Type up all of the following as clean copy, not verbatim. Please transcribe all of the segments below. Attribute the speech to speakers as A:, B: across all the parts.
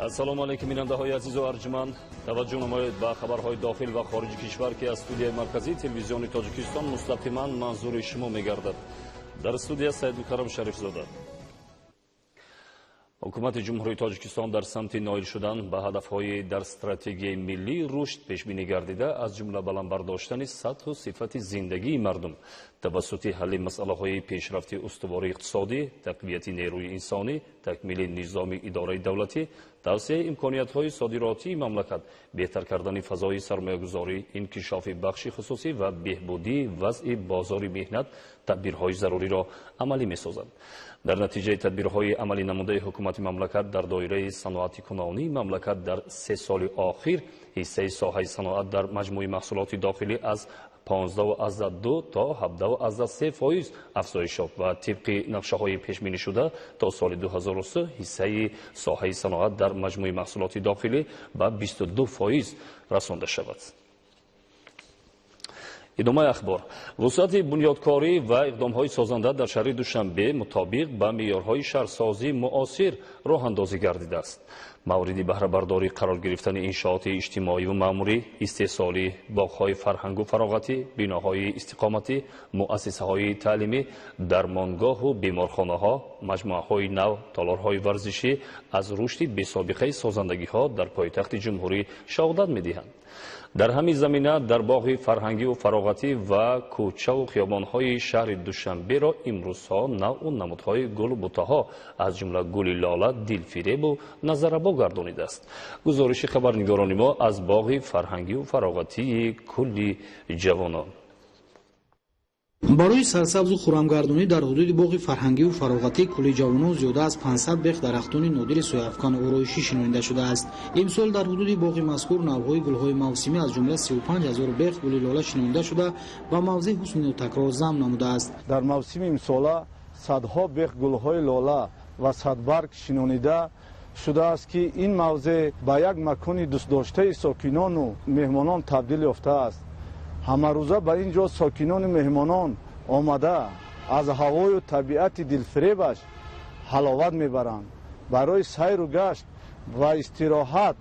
A: السلام علیکم بیننده‌های عزیز و ارجمند. توجه نمایید به خبرهای داخل و خارج کشور که از استودیوی مرکزی تلویزیون تاجیکستان مستقیما منظور شما می‌گردد. در استودیو سیدالکرم شریفزاده. حکومت جمهوری تاجیکستان در سمت نائل شدن به هدف‌های در استراتژی ملی رشد پیش‌بینی گردیده، از جمله بلند برداشتن سطح و صفت زندگی مردم توسط حل مسائل پیشرفت استواری اقتصادی، تقویت نیروی انسانی، تکمیل نظام اداره دولتی، توسعه امکانیت‌های صادراتی مملکت، بهتر کردن فضای سرمایه‌گذاری، انکشاف بخش خصوصی و بهبودی وضع بازار مهنت تدبیرهای ضروری را عملی می‌سازد. در نتیجه تدبیرهای عملی نموده حکومت مملکت در دایره صنعت کنونی مملکت در 3 سال آخر حصه ساحه صنعت در مجموع محصولات داخلی از 15.2 تا 17.3% افزایش یافت و طبق نقشه‌های پیش‌بینی شده تا سال 2003 حصه ساحه صنعت در مجموع محصولات داخلی به 22% رسانده شود. ادامه اخبار. وسعت بنیادکاری و اقدام‌های سازنده در شهر دوشنبه مطابق با معیارهای شهرسازی معاصر راه اندازی گردیده است. مورد بهره برداری قرار گرفتن انشاءات اجتماعی و معمولی، استحصالی باغ‌های فرهنگ و فراغتی، بناهای استقامتی، مؤسسه‌های تعلیمی، درمانگاه و بیمارخانه‌ها، مجموعه‌های نو، تالارهای ورزشی از رشد بی‌سابقه سازندگی‌ها در پایتخت جمهوری شهادت می‌دهند. در همین زمینه در باغ فرهنگی و فراغتی و کوچه و خیابان‌های شهر دوشنبه را امروزها نوع و نمودهای گل و بوته‌ها از جمله گل لاله دلفریب و نظرآبا گردانیده است. گزارش خبرنگاران ما از باغ فرهنگی و فراغتی کل جوانان.
B: барои сарсабзу хуррамгардонӣ дар ҳудуди боғи фарҳангиву фароғатии кӯли ҷавонон зиёда аз 500 бех дарахтони нодири сояфкан ороишӣ шинонида шудааст. имсол дар ҳудуди боғи мазкур навъҳои гулҳои мавсимӣ аз ҷумла 35 000 бех гули лола шинонида шуда ба мавзеъ ҳусни такрор замм намудааст.
C: дар мавсими имсола садҳо бех гулҳои лола ва садбарг шинонида шудааст ки ин мавзеъ ба як макони дӯстдоштаи сокинону меҳмонон табдил ёфтааст. ҳамарӯза ба ин ҷо сокинони меҳмонон омада аз ҳавою табиати дилфиребаш ҳаловат мебаранд. барои сайру гашт ва истироҳат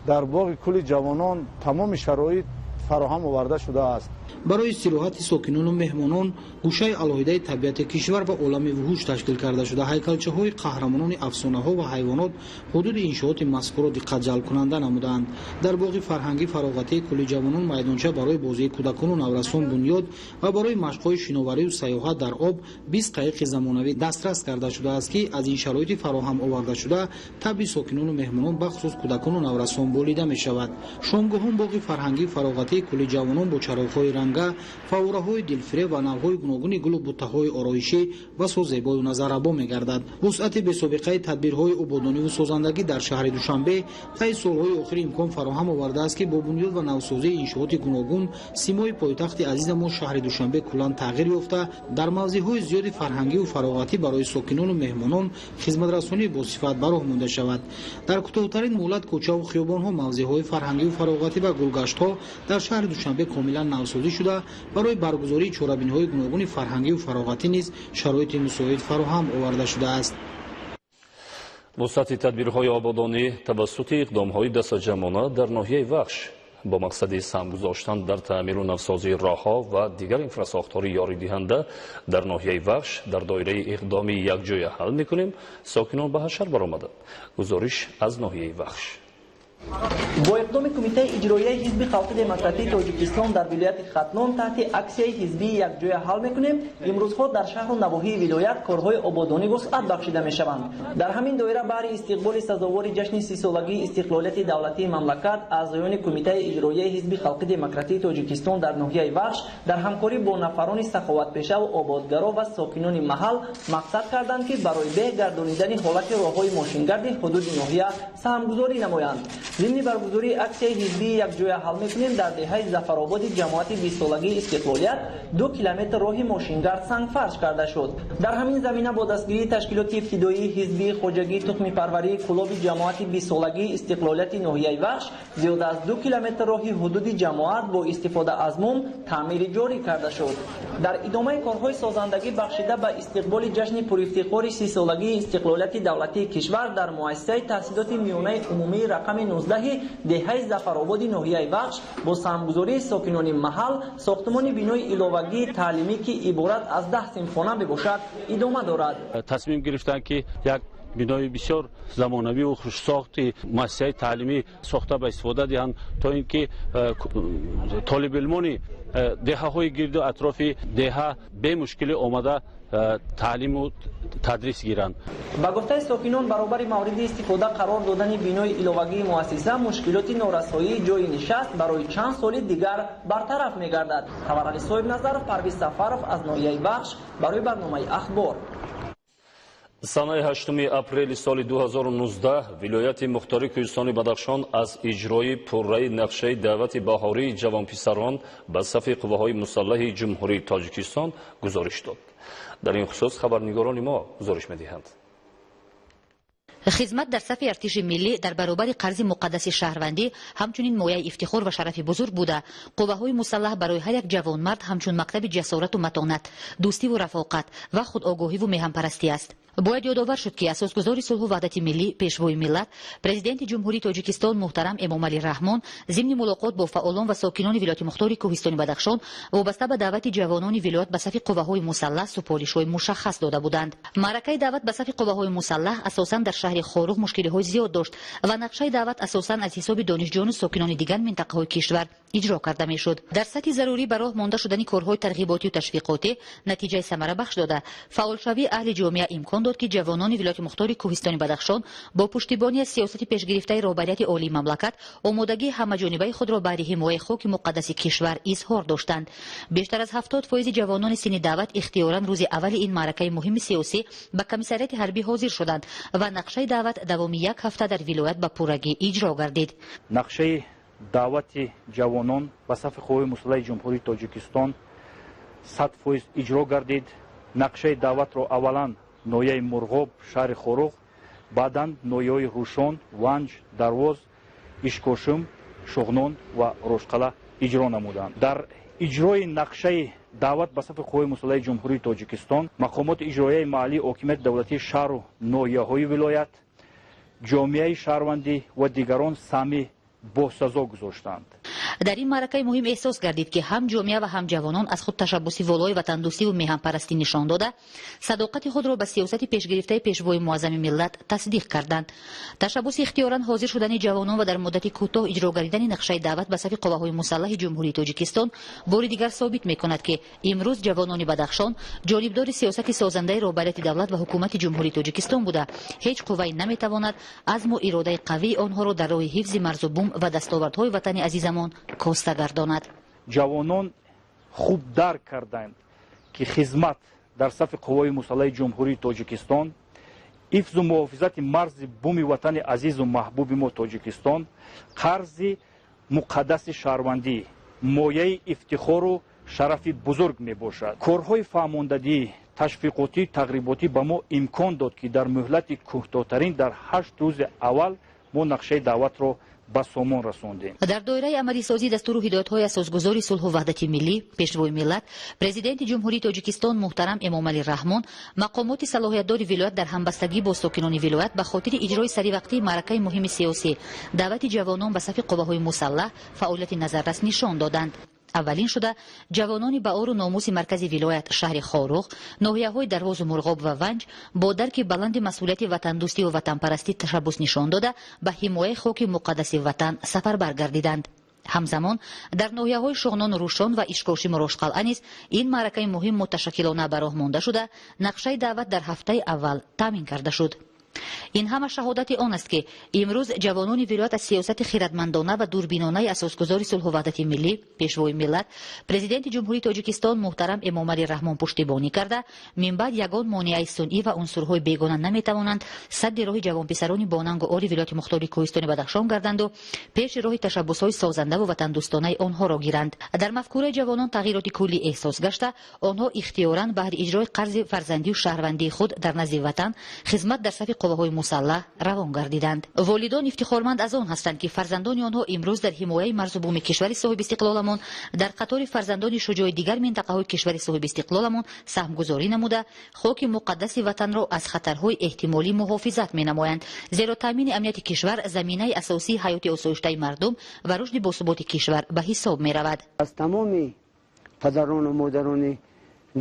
C: дар боғи кӯли ҷавонон тамоми шароит фароҳам оварда шудааст.
B: барои истироҳати сокинону меҳмонон гӯшаи алоҳидаи табиати кишвар ва олами вуҳуш ташкил карда шуда ҳайкалчаҳои қаҳрамонони афсонаҳо ва ҳайвонот ҳудуди иншооти мазкурро диққат ҷалбкунанда намуданд. дар боғи фарҳангӣ фароғатии кӯли ҷавонон майдонча барои бозии кӯдакону наврасон бунёд ва барои машқҳои шиноварию сайёҳат дар об 20 қайиқи замонавӣ дастрас карда шудааст ки аз ин шароити фароҳам оварда шуда таби сокинону меҳмонон бахусус кӯдакону наврасон болида мешавад. шомгоҳон боғи фарҳангии фароғатии кӯли ҷавонон бо чароғҳои ранга, фавораҳои дилфиреб ва навъҳои гуногуни гулу буттаҳои ороишӣ басо зебою назарабо мегардад. вусъати бесобиқаи тадбирҳои ободониву созандагӣ дар шаҳри душанбе таи солҳои охир имкон фароҳам овардааст ки бо бунёд ва навсозии иншооти гуногун симои пойтахти азизамон шаҳри душанбе куллан тағйир ёфта дар мавзеъҳои зиёди фарҳангиву фароғатӣ барои сокинону меҳмонон хизматрасонии босифат ба роҳ монда шавад. дар кӯтоҳтарин муҳлат кӯчаву хиёбонҳо мавзеъҳои фарҳангиву фароғатӣ ва гулгаштҳо дар шаҳри душанбе комилан навсозӣ шуда барои баргузории чорабинҳои гуногуни фарҳангиву фароғатӣ низ шароити мусоид фароҳам оварда шудааст.
A: вусъати тадбирҳои ободонӣ тавассути иқдомҳои дастаҷамона дар ноҳияи вахш با مقصد سهم گذاشتن در تعمیر و نوسازی راه‌ها و دیگر اینفراساختاری یاریدهنده در ناحیه وخش در دایره اقدامی یکجای حل می‌کنیم. ساکنان به حشر برآمدند. گزارش از ناحیه وخش.
D: با اقدام کمیته اجرایی حزب خلق دموکراتیک تاجیکستان در ولایت ختنان تحت عکسیه حزبی یکجای حل میکنیم، امروزها در شهر و نواحی ولایت کارهای آبادانی وسعت بخشیده میشوند. در همین دایره برای استقبال سزاوار جشن 30 سالگی استقلالیت دولتی مملکت اعضایان کمیته اجرایی حزب خلق دموکراتیک تاجیکستان در ناحیه وخش در همکاری با نفران سخاوتپیشه و آبادگرا و ساکنان محل مقصد کردند که برای بهگردانیدن حالت راههای ماشینگرد حدود ناحیه سهمگذاری نمایند. ضمن برگزاری اکسیای حزبی یک جای حل میکنیم در دهه ظفرآباد جماعت 20 سالگی استقلالیت 2 کیلومتر راه ماشینگرد سنگ فرش کرده شد. در همین زمینه با دستگیری تشکیلات ابتدایی حزبی خوجگی تخم پروری کلاب جماعت 20 سالگی استقلالیت ناحیه وخش زیاده از 2 کیلومتر راه حدود جماعت با استفاده از موم تعمیر جاری کرده شد. در ادامه کارهای سازندگی بخشیده به استقبال جشن پرافتخار 30 سالگی استقلالیت دولتی کشور در مؤسسه تحصیلات میانه عمومی رقم 19 دهه ظفرآباد ناحیه وخش با سهمگذاری ساکنان محل ساختمان بینای علاوگی تعلیمی که عبارت از 10 صنفخانه بباشد ادامه دارد.
E: تصمیم گرفتند که یک بینای بسیار زمانوی و خوشساختی مؤسسه تعلیمی ساخته به استفاده دهند تا اینکه طالب علمان دهه های گرد و اطراف دهه به مشکل آمده تعلیم و تدریس گیرند.
D: با گفته ساکنان برابر مورد استفاده قرار دادن بینای علاوگی مؤسسه مشکلات نارسایی جای نشست برای چند سال دیگر برطرف می‌گردد. خبرعلی صاحب نظر پرویز سفرов از ناحیه بخش برای برنامه اخبار.
A: санаи 8 апрели соли 2019 вилояти мухтори кӯҳистони бадахшон аз иҷрои пурраи нақшаи даъвати баҳории ҷавонписарон ба сафи қувваҳои мусаллаҳи ҷумҳурии тоҷикистон гузориш дод. дар ин хусус хабарнигорони мо гузориш медиҳанд.
F: خدمت در صف ارتش ملی در برابر قرض مقدس شهروندی همچنین مایه افتخار و شرف بزرگ بوده. قوه‌های مسلح برای هر یک جوانمرد همچون مکتب جسارت و متانت، دوستی و رفاقت و خودآگاهی و میهن‌پرستی است. باید یادآور شد که اساسگزار صلح و وحدت ملی پیشوای ملت پرزیدنت جمهوری تاجیکستان محترم امامعلی رحمان ضمن ملاقات با فعالان و ساکنان ولایت مختار کوهستان بدخشان وابسته به دعوت جوانان ولایت به صف قوه‌های مسلح سپارش‌های مشخص داده بودند. معرکه دعوت به صف قوه‌های مسلح اساساً در شهر خاروغ مشکل‌های زیاد داشت و نقشه دعوت اساساً از حساب دانشجویان و ساکنان دیگر منطقه‌های کشور اجرا کرده میشد. در سطح ضروری به راه مانده شدن کارهای ترغیباتی و تشویقاتی نتیجه ثمره بخش داده. فعالشوی اهل جامعه امکان داد که جوانان ولایت مختار کوهستان بدخشان با پشتیبانی از سیاست پیشگرفته رهبریت عالی مملکت آمادگی همه‌جانبه خود را برای حمایت خاک مقدس کشور اظهار داشتند. بیشتر از 70% جوانان سن دعوت اختیاراً روز اول این معرکه مهم سیاسی به کمیسریت حربی حاضر شدند و نقشه دعوت دوام یک هفته در ولایت به پورگی اجرا گردید.
G: نقشه دعوت جوانان به صف قوای مسلح جمهوری تاجیکستان 100% اجرا گردید. نقشه دعوت را اولاً نویه مرغاب شهر خاروغ، بعداً نویه روشان، ونج، دروز، اشکوشم، شغنون و روشقلا اجرا نمودند. در اجرای نقشه دعوت به صف قوای مسلح جمهوری تاجیکستان مقامات اجرایی محلی حاکمیت دولتی شهر و ناحیه‌های ولایت، جامعه شهروندی و دیگران سهمی با سزا گذاشتند.
F: در این معرکه مهم احساس گردید که هم جامعه و هم جوانان از خود تشبثی والای وطن دوستی و میهن پرستی نشان داده صداقت خود را به سیاست پیشگرفته پیشوای معظم ملت تصدیق کردند. تشبث اختیاراً حاضر شدن جوانان و در مدت کوتاه اجرا گردیدن نقشه دعوت به صف قوه‌های مسلح جمهوری تاجیکستان بار دیگر ثابت می‌کند که امروز جوانان بدخشان جانبدار سیاست سازنده رهبریت دولت و حکومت جمهوری تاجیکستان بوده. هیچ قوه‌ای نمی‌تواند عزم و اراده قوی آنها را در راه حفظ مرز و بوم و دستاوردهای وطن عزیزمان کاسته گرداند.
G: جوانان خوب درک کردند که خدمت در صف قوای مسلح جمهوری تاجیکستان حفظ و محافظت مرز بوم وطن عزیز و محبوب ما تاجیکستان قرض مقدس شهروندی مایه افتخار و شرف بزرگ می باشد. کارهای فرماندهی تشویقاتی تقریباتی به ما امکان داد که در مهلت کوتاه‌ترین در 8 روز اول ما نقشه دعوت را به سامان رساندیم.
F: در دایره عملی سازی دستور و هدایت‌های اساسگذاری صلح و وحدت ملی پیشوای ملت پرزیدنت جمهوری تاجیکستان محترم امامعلی رحمان مقامات صلاحیت‌دار ولایت در همبستگی با ساکنان ولایت به خاطر اجرای سریع معرکه مهم سیاسی دعوت جوانان به صف قوه‌های مسلح فعالیت نظررس نشان دادند. اولین شده جوانان به آر و ناموس مرکز ولایت شهر خاروغ، ناحیه‌های دروز و مرغاب و ونج با درک بلند مسئولیت وطن دوستی و وطن پرستی تشبث نشان داده به حمایت خاک مقدس وطن سفر برگردیدند. همزمان در ناحیه‌های شغنان روشان و اشکوشی مروشقلعه نیز این معرکه مهم متشکلانه به راه مانده شده نقشه دعوت در هفته اول تامین کرده شد. این همه شهادت آن است که امروز جوانان ولایت از سیاست خردمندانه و دوربینانه اساسگذار صلح و وحدت ملی پیشوای ملت پرزیدنت جمهوری تاجیکستان محترم امامعلی رحمان پشتیبانی کرده من بعد یگان مانع صنعی و عنصرهای بیگانه نمیتوانند سد راه جوانپسران باننگ و آری ولایت مختار کوهستان بدخشان گردند و پیش راه تشبسهای سازنده و وطن دوستانه آنها را گیرند. در مفکوره جوانان تغییرات کلی احساس گشته آنها اختیاراً بهر اجرای قرض فرزندی و شهروندی خود در نزد وطن خدمت در صف قواهای مسلح روان گردیدند. والدان افتخارمند از آن هستند که فرزندان آنها امروز در حمایت مرز و بوم کشور صاحب استقلالمان در قطار فرزندان شجاع دیگر منطقه‌های کشور صاحب استقلالمان سهمگذاری نموده خاک مقدس وطن را از خطرهای احتمالی محافظت می‌نمایند، زیرا تامین امنیت کشور زمینه اساسی حیات آسایشته مردم و رشد باثبات کشور به حساب می‌رود.
H: از تمام پدران و مادران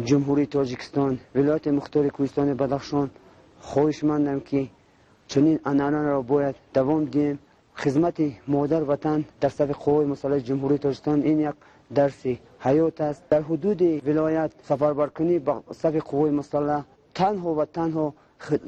H: جمهوری تاجیکستان ولایت مختار کوهستان بدخشان خواهشمندم که چنین عنعنه را باید دوام دهیم. خدمت مادر وطن در صف قوای مسلح جمهوری تاجیکستان این یک درس حیات است. در حدود ولایت سفربرکنی به صف قوای مسلح تنها و تنها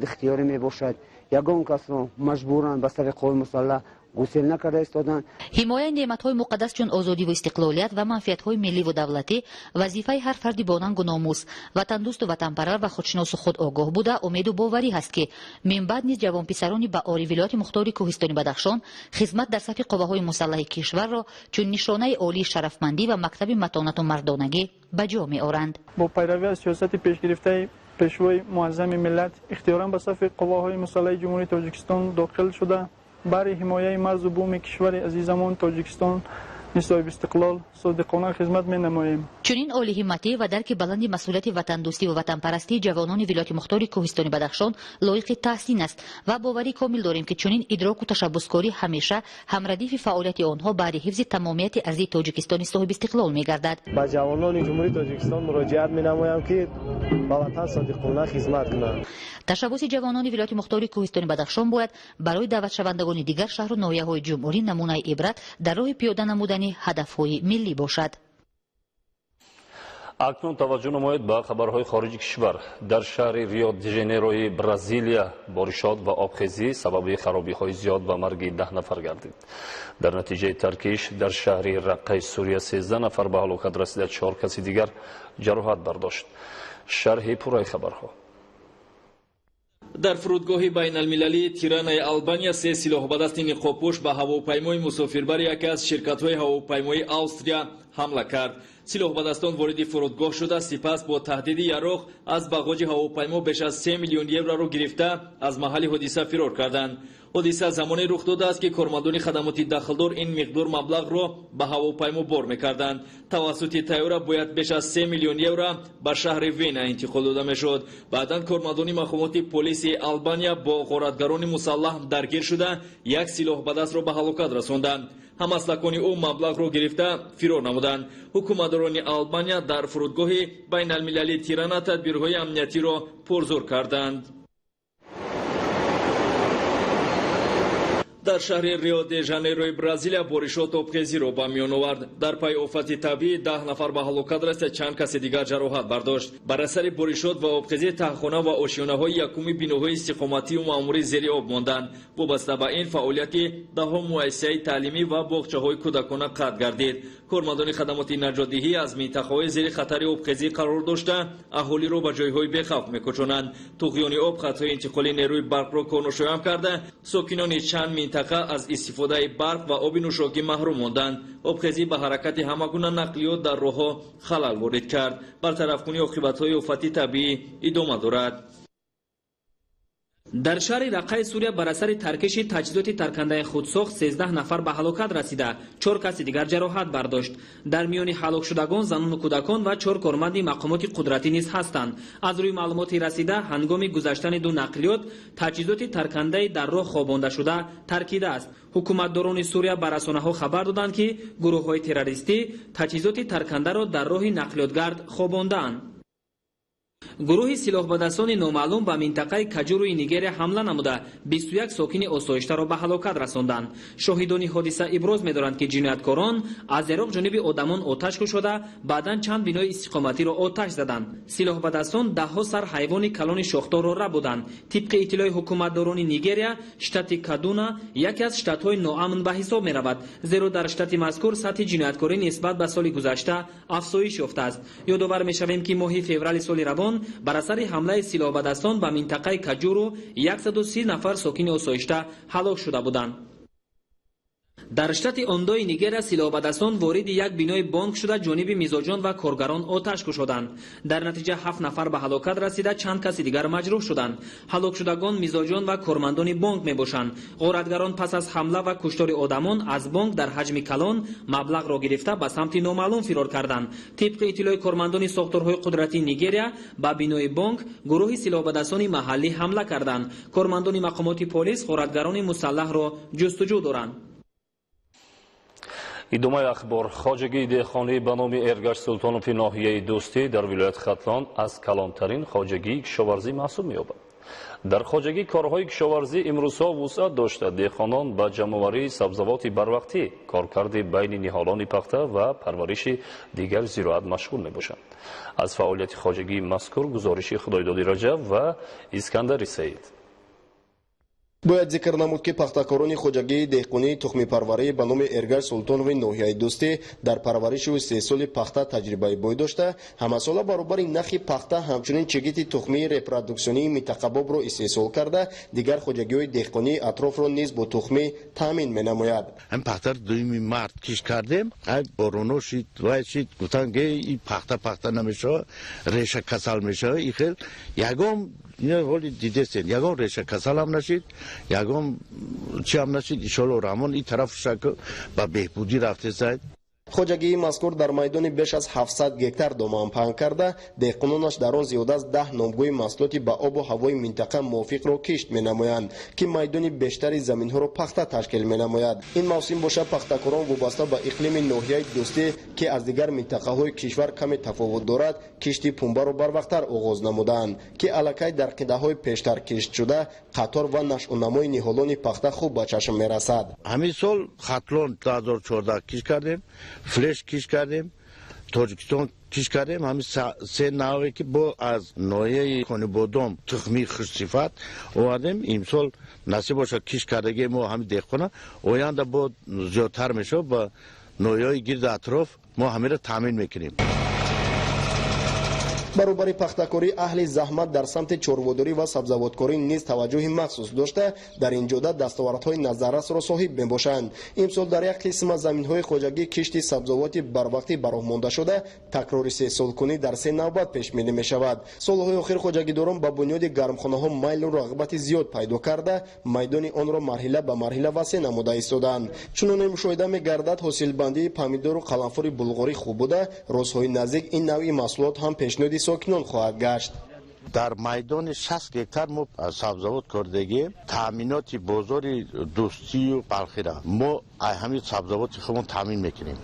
H: اختیاری می باشد. یگان کس را مجبوران به صف قوای مسلح گسیل نکرده ایستادند.
F: حمایت نعمت‌های مقدس چون آزادی و استقلالیت و منفعت‌های ملی و دولتی وظیفه هر فردی باننگ و ناموس، وطن دوست و وطنپرور و خودشناس و خود آگاه بوده امید و باوری هست که من بعد نیز جوانپسران به آری ولایت مختار کوهستان بدخشان خدمت در صف قواهای مسلح کشور را چون نشانه عالی شرفمندی و مکتب متانت و مردانگی به جا می‌آورند.
I: با پیروی از سیاست پیشگرفته پیشوای معظم ملت اختیاراً به صف قواهای مسلح جمهوری تاجیکستان داخل شده برای حمایت مرز و بوم کشور عزیزمان تاجیکستان صاحب استقلال صادقانه خدمت می‌نماییم.
F: چنین عالی همتی و درک بلند مسئولیت وطن دوستی و وطن پرستی جوانان ولایت مختار کوهستان بدخشان لایق تحسین است و باوری کامل داریم که چنین ادراک و تشبثکاری همیشه همردیف فعالیت آنها برای حفظ تمامیت ارضی تاجیکستان صاحب استقلال می‌گردد.
J: با جوانان جمهوری تاجیکستان مراجعت می‌نمایم که با وطن صادقانه خدمت کنند.
F: تشبث جوانان ولایت مختار کوهستان بدخشان باید برای دعوت شوندگان دیگر شهر و ناحیه‌های جمهوری نمونه عبرت در راه پیاده نمودن هدف‌های ملی باشد.
A: اکنون توجه نمایید به خبرهای خارجی کشور. در شهر ریو دی ژانیروی برزیلیا بارشات و آبخیزی سبب خرابی‌های زیاد و مرگ 10 نفر گردید. در نتیجه ترکیش در شهر رقه سوریه 13 نفر به هلاکت رسیده، 4 کس دیگر جراحت برداشت. شرح پورای خبرها.
K: در فرودگاه بین المللی تیرانای آلبانیا 3 سلاح‌بدست نقابپوش به هواپیمای مسافربر یکی از شرکت‌های هواپیمایی آستریا حمله کرد. سلاح‌بدستان وارد فرودگاه شده، سپس با تهدید یراق از باغاج هواپیما بیش از 3 میلیون یورو را گرفته از محل حادثه فرار کردند. حادثه زمانی رخ داده است که کارمندان خدمات داخلدار این مقدار مبلغ را به هواپیما بار می‌کردند. توسط طیاره باید بیش از 3 میلیون یورو به شهر وینا انتقال داده می‌شد. بعداً کارمندان مخابرات پلیس آلبانیا با غارتگران مسلح درگیر شده یک سلاح‌بدست را به هلاکت رساندند. همسلکان او مبلغ را گرفته فرار نمودند. حکومتداران آلبانیا در فرودگاه بین المللی تیرانا تدبیرهای امنیتی را پرزور کردند. در شهر ریو دی ژانیروی برزیلیا بارشات آبخیزی را به میان آورد. در پی آفت طبیعی 10 نفر به هلاکت رسید، چند کس دیگر جراحت برداشت. بر اثر بارشات و آبخیزی تهخانه و آشیانه‌های یکم بیناهای استقامتی و معموری زیر آب ماندند. وابسته به این فعالیت ده‌ها مؤسسه تعلیمی و باغچه‌های کودکانه قطع گردید. کارمندان خدمات نجات‌دهی از منطقه‌های زیر خطر آبخیزی قرار داشته اهالی را به جای‌های بی‌خوف می‌کشانند. طغیان آب خطای انتقال نیروی برق را کنترل کرده، ساکنان چند منطقه از استفاده برق و آب نوشابه محروم ماندند. آبخیزی به حرکت همگونه نقلیات در راه‌ها خلل وارد کرد. برطرف‌کنی عاقبت‌های آفت طبیعی ادامه دارد. در شهر رقه سوریه بر اثر ترکش تجهیزات ترکنده خودساخت 13 نفر به هلاکت رسیده، 4 کس دیگر جراحت برداشت. در میان هلاک شدگان زنان و کودکان و 4 کارمند مقامات قدرتی نیز هستند. از روی معلوماتی رسیده هنگام گذشتن 2 نقلیات تجهیزات ترکنده در راه خوابانده شده ترکیده است. حکومتداران سوریه به رسانه‌ها خبر دادند که گروه‌های تروریستی تجهیزات ترکنده را در راه نقلیاتگرد خوابانده‌اند.
L: гурӯҳи силоҳбадастони номаълум ба минтақаи каҷуруи нигерия ҳамла намуда 21 сокини осоиштаро ба ҳалокат расонданд. шоҳидони ҳодиса иброз медоранд, ки ҷинояткорон аз эроқ ҷониби одамон оташ кушода, баъдан чанд бинои истиқоматиро оташ заданд. силоҳбадастон даҳҳо сар ҳайвони калони шохдорро рабуданд. тибқи иттилои ҳукуматдорони нигерия, штати Кадуна яке аз штатҳои ноамн ба ҳисоб меравад, зеро дар штати мазкур сатҳи ҷинояткорӣ нисбат ба соли гузашта афзоиш ёфтааст. ёдовар мешавем, ки моҳи феврали соли равон бар асари ҳамлаи силоҳбадастон ба минтақаи Каҷуру 130 нафар сокини осоишта ҳалок шуда буданд. дар штати Ондои Нигерия силоҳбадастон вориди як бинои бонк шуда ҷониби мизоҷон ва коргарон оташ кушоданд. дар натиҷа 7 нафар ба ҳалокат расида, чанд каси дигар маҷрӯҳ шуданд. ҳалокшудагон мизоҷон ва кормандони бонк мебошанд. ғоратгарон пас аз ҳамла ва куштори одамон аз бонк дар ҳаҷми калон маблағро гирифта ба самти номаълум фирор карданд. тибқи иттилои кормандони сохторҳои қудратии Нигерия ба бинои бонк гурӯҳи силоҳбадастони маҳаллӣ ҳамла карданд. кормандони мақомоти полис ғоратгарони мусаллаҳро ҷустуҷӯ доранд.
A: идомаи ахбор. хоҷагии деҳқонӣ ба номи Эргаш Султонови ноҳияи Дӯстӣ дар вилояти Хатлон аз калонтарин хоҷагии кишоварзӣ маҳсуб меёбад. дар хоҷагӣ корҳои кишоварзӣ имрӯзҳо вусъат дошта деҳқонон ба ҷамъоварии сабзавоти барвақтӣ, коркарди байни ниҳолони пахта ва парвариши дигар зироат машғул мебошанд. аз фаъолияти хоҷагии мазкур гузориши Худойдоди Раҷаб ва Искандари Саид.
M: бояд зикр намуд, ки пахтакорони хоҷагии деҳқонии тухмипарварӣ ба номи Эргаш Султонови ноҳияи Дӯстӣ дар парвариши 3 соли пахта таҷрибаи бой дошта, ҳамасола баробари нахи пахта ҳамчунин чигити тухмии репродуксионии минтақабобро истеҳсол карда, дигар хоҷагиҳои деҳқонии атрофро низ бо тухмӣ таъмин менамояд.
N: ҳам пахтар дуюми мард киш кардем, ай бороно шид вай шид, гуфтан ге и пахта намешава, реша касал мешава, и хел ягон ҳоли дидестен, ягон реша касал ҳам нашид, ягон чи ҳам нашид. иншоалло раҳмон ин тарафшак ба беҳбудӣ рафтесад.
M: хоҷагии мазкур дар майдони беш аз 700 гектар доман паҳн карда, деҳқононаш дар он зиёда аз 10 номгӯи маҳсулоти ба обу ҳавои минтақа мувофиқро кишт менамоянд, ки майдони бештари заминҳоро пахта ташкил менамояд. ин мавсим боша пахтакорон вобаста ба иқлими ноҳияи Дӯстӣ, ки аз дигар минтақаҳои кишвар каме тафовут дорад, кишти пунбаро барвақттар оғоз намуданд, ки аллакай дар қидаҳои пештар кишт шуда қатор ва нашъунамои ниҳолони пахта хуб ба чашм мерасад.
N: ҳамин сол Хатлон 2014 киш кардем, флеш киш кардем, Тоҷикистон киш кардем. ҳамин се наве ки бо аз ноҳияи конибодом тухми хушсифат овардем. имсол насиб боша киш кардаги мо ҳамин деҳқона оянда бо зиёдтар мешав, ба ноҳияҳои гирди атроф мо ҳаминро таъмин мекунем.
M: баробари пахтакорӣ аҳли заҳмат дар самти чорводорӣ ва сабзавоткорӣ низ таваҷҷӯҳи махсус дошта, дар ин ҷода дастовардҳои назаррасро соҳиб мебошанд. имсол дар як қисм аз заминҳои хоҷагӣ кишти сабзавоти барвақтӣ бароҳмонда шуда, такрори сесолкунӣ дар се навбат пешбинӣ мешавад. солҳои охир хоҷагидорон ба бунёди гармхонаҳо майлу рағбати зиёд пайдо карда, майдони онро марҳила ба марҳила васеъ намуда истоданд. чуноне мушоҳида мегардад ҳосилбандии помидору қаламфури булғорӣ хуб буда, рӯзҳои наздик ин навъи маҳсулот ҳам пешниҳоди сокинон хоҳад гашт.
N: дар майдони 60 гектар мо сабзавот кардагӣ, таъминоти бозори Дӯстию Балхира мо ҳамин сабзавоти худмон таъмин мекунем.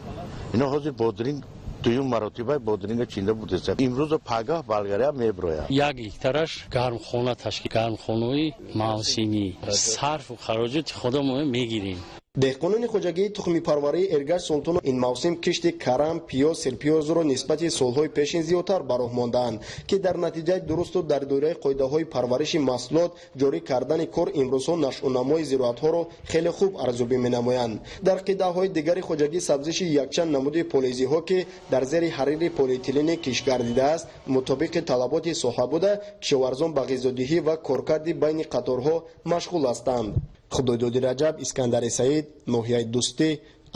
N: ино ҳозир бодринг дуюм маротиба бодринга чинда будест. имрӯз пагаҳ Болгария меброяд.
O: як гектараш гармхона ташкил, гармхонаи мавсимӣ, сарфу хароҷоти худам мегирем.
M: деҳқонони хоҷагии тухмипарварии Эргаш Султонов ин мавсим кишти карам, пиёз, серпиёзро нисбати солҳои пешин зиёдтар бароҳмонданд, ки дар натиҷаи дурусту дар доираи қоидаҳои парвариши маҳсулот ҷорӣ кардани кор имрӯзҳо нашъунамои зироатҳоро хеле хуб арзёбӣ менамоянд. дар қидаҳои дигари хоҷагӣ сабзиши якчанд намуди полизиҳо, ки дар зери ҳарири полиэтилене киш гардидааст, мутобиқи талаботи соҳа буда, кишоварзон ба ғизодиҳӣ ва коркарди байни қаторҳо машғул ҳастанд. Худойдоди Раҷаб, Искандари Саид, ноҳияи Дӯстӣ,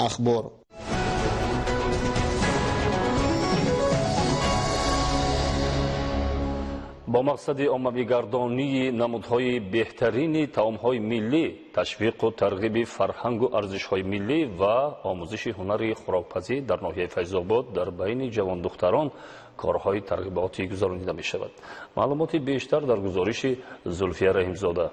M: ахбор.
A: با مقصد عمومی‌گردانی نمودهای بهترین طعام‌های ملی، تشویق و ترغیب فرهنگ و ارزش‌های ملی و آموزش هنر خوراکپزی در ناحیه فیض‌آباد در بین جوان دختران کارهای ترغیباتی گزارانیده می‌شود. معلومات بیشتر در گزارش زلفیه رحیم‌زاده.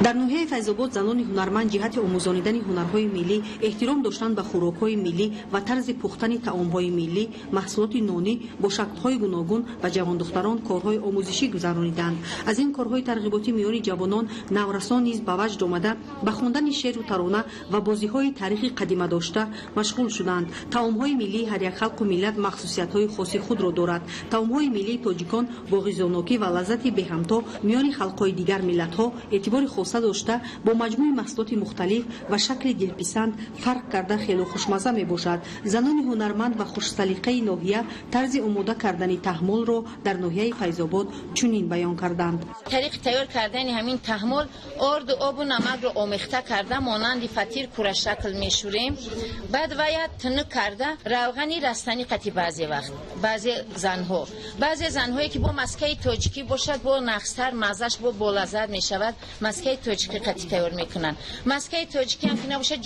P: дар ноҳияи файзобод занони ҳунарманд ҷиҳати омӯзонидани ҳунарҳои миллӣ, эҳтиром доштан ба хӯрокҳои миллӣ ва тарзи пухтани таомҳои миллӣ, маҳсулоти нонӣ бо шаклҳои гуногун ба ҷавондухтарон корҳои омӯзишӣ гузарониданд. Аз ин корҳои тарғиботӣ миёни ҷавонон наврасон низ ба ваҷд омада ба хондани шеъру тарона ва бозиҳои таърихи қадимадошта машғул шуданд. таомҳои миллии ҳар як халқу миллат махсусиятҳои хоси худро дорад. таомҳои миллии тоҷикон бо ғизонокӣ ва лаззати беҳамто миёни халқҳои дигар миллатҳо эътибори хоса дошта бо маҷмӯи маҳсулоти мухталиф ва шакли дилписанд фарқ карда хело хушмазза мебошад. занони ҳунарманд ва хушсалиқаи ноҳия тарзи омода кардани таҳмолро дар ноҳияи файзобод чунин баён карданд.
Q: тариқи тайёр кардани ҳамин таҳмол орду обу намакро омехта карда монанди фатир курашакл мешӯрем. баъд вая тунук карда равғани растани қати баъзе вақт баъзе занҳое ки бо маскаи тоҷикӣ бошад бо нақстар маззаш бо болаззат мешавад маскаи тоҷикӣ қати тайёр мекунанд. маскаи тоҷикӣ ҳам ки набошад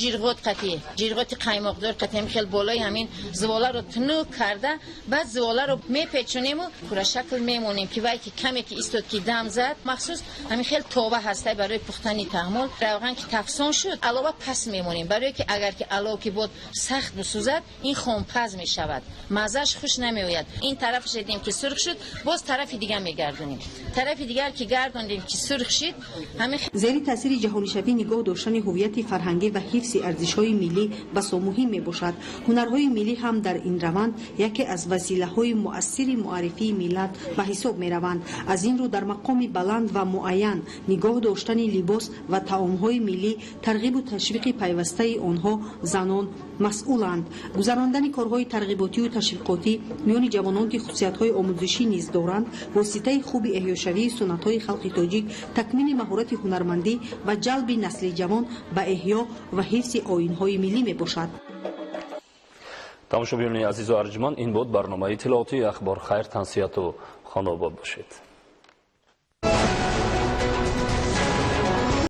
Q: ҷирғоти қаймоқдор қати хел болои ҳамин зуволаро тунук карда баъд зуволаро мепечунему курашакл мемонем ки вай ки каме ки истод ки дам зад махсус ҳамин хел тоба ҳастай барои пухтани таҳмол равған ки тафсон шуд алова пас мемонем барое ки агар ки алов ки бод сахт бисӯзад ин хомпаз мешавад маззаш хуш намеояд. ин тарафаш дидем ки сурх шуд боз тарафи дигар мегардонем тарафи дигар ки гардондем ки сурх шуд ҳамин
P: зери таъсири ҷаҳонишавӣ нигоҳ доштани ҳуввияти фарҳангӣ ва ҳифзи арзишҳои миллӣ басо муҳим мебошад. ҳунарҳои миллӣ ҳам дар ин раванд яке аз василаҳои муассири муаррифии миллат ба ҳисоб мераванд. аз ин рӯ дар мақоми баланд ва муайян нигоҳ доштани либос ва таомҳои миллӣ тарғибу ташвиқи пайвастаи онҳо занон масъуланд. гузарондани корҳои тарғиботию ташвиқотӣ миёни ҷавонон ки хусусиятҳои омӯзишӣ низ доранд воситаи хуби эҳёшавии суннатҳои халқи тоҷик, такмили маҳорати ҳунармандӣ ва ҷалби насли ҷавон ба эҳё ва ҳифзи оинҳои миллӣ мебошад.
A: тамошобинони азизу арҷманд, ин буд барномаи иттилооти ахбор. хайр, тансияту хонобод бошед.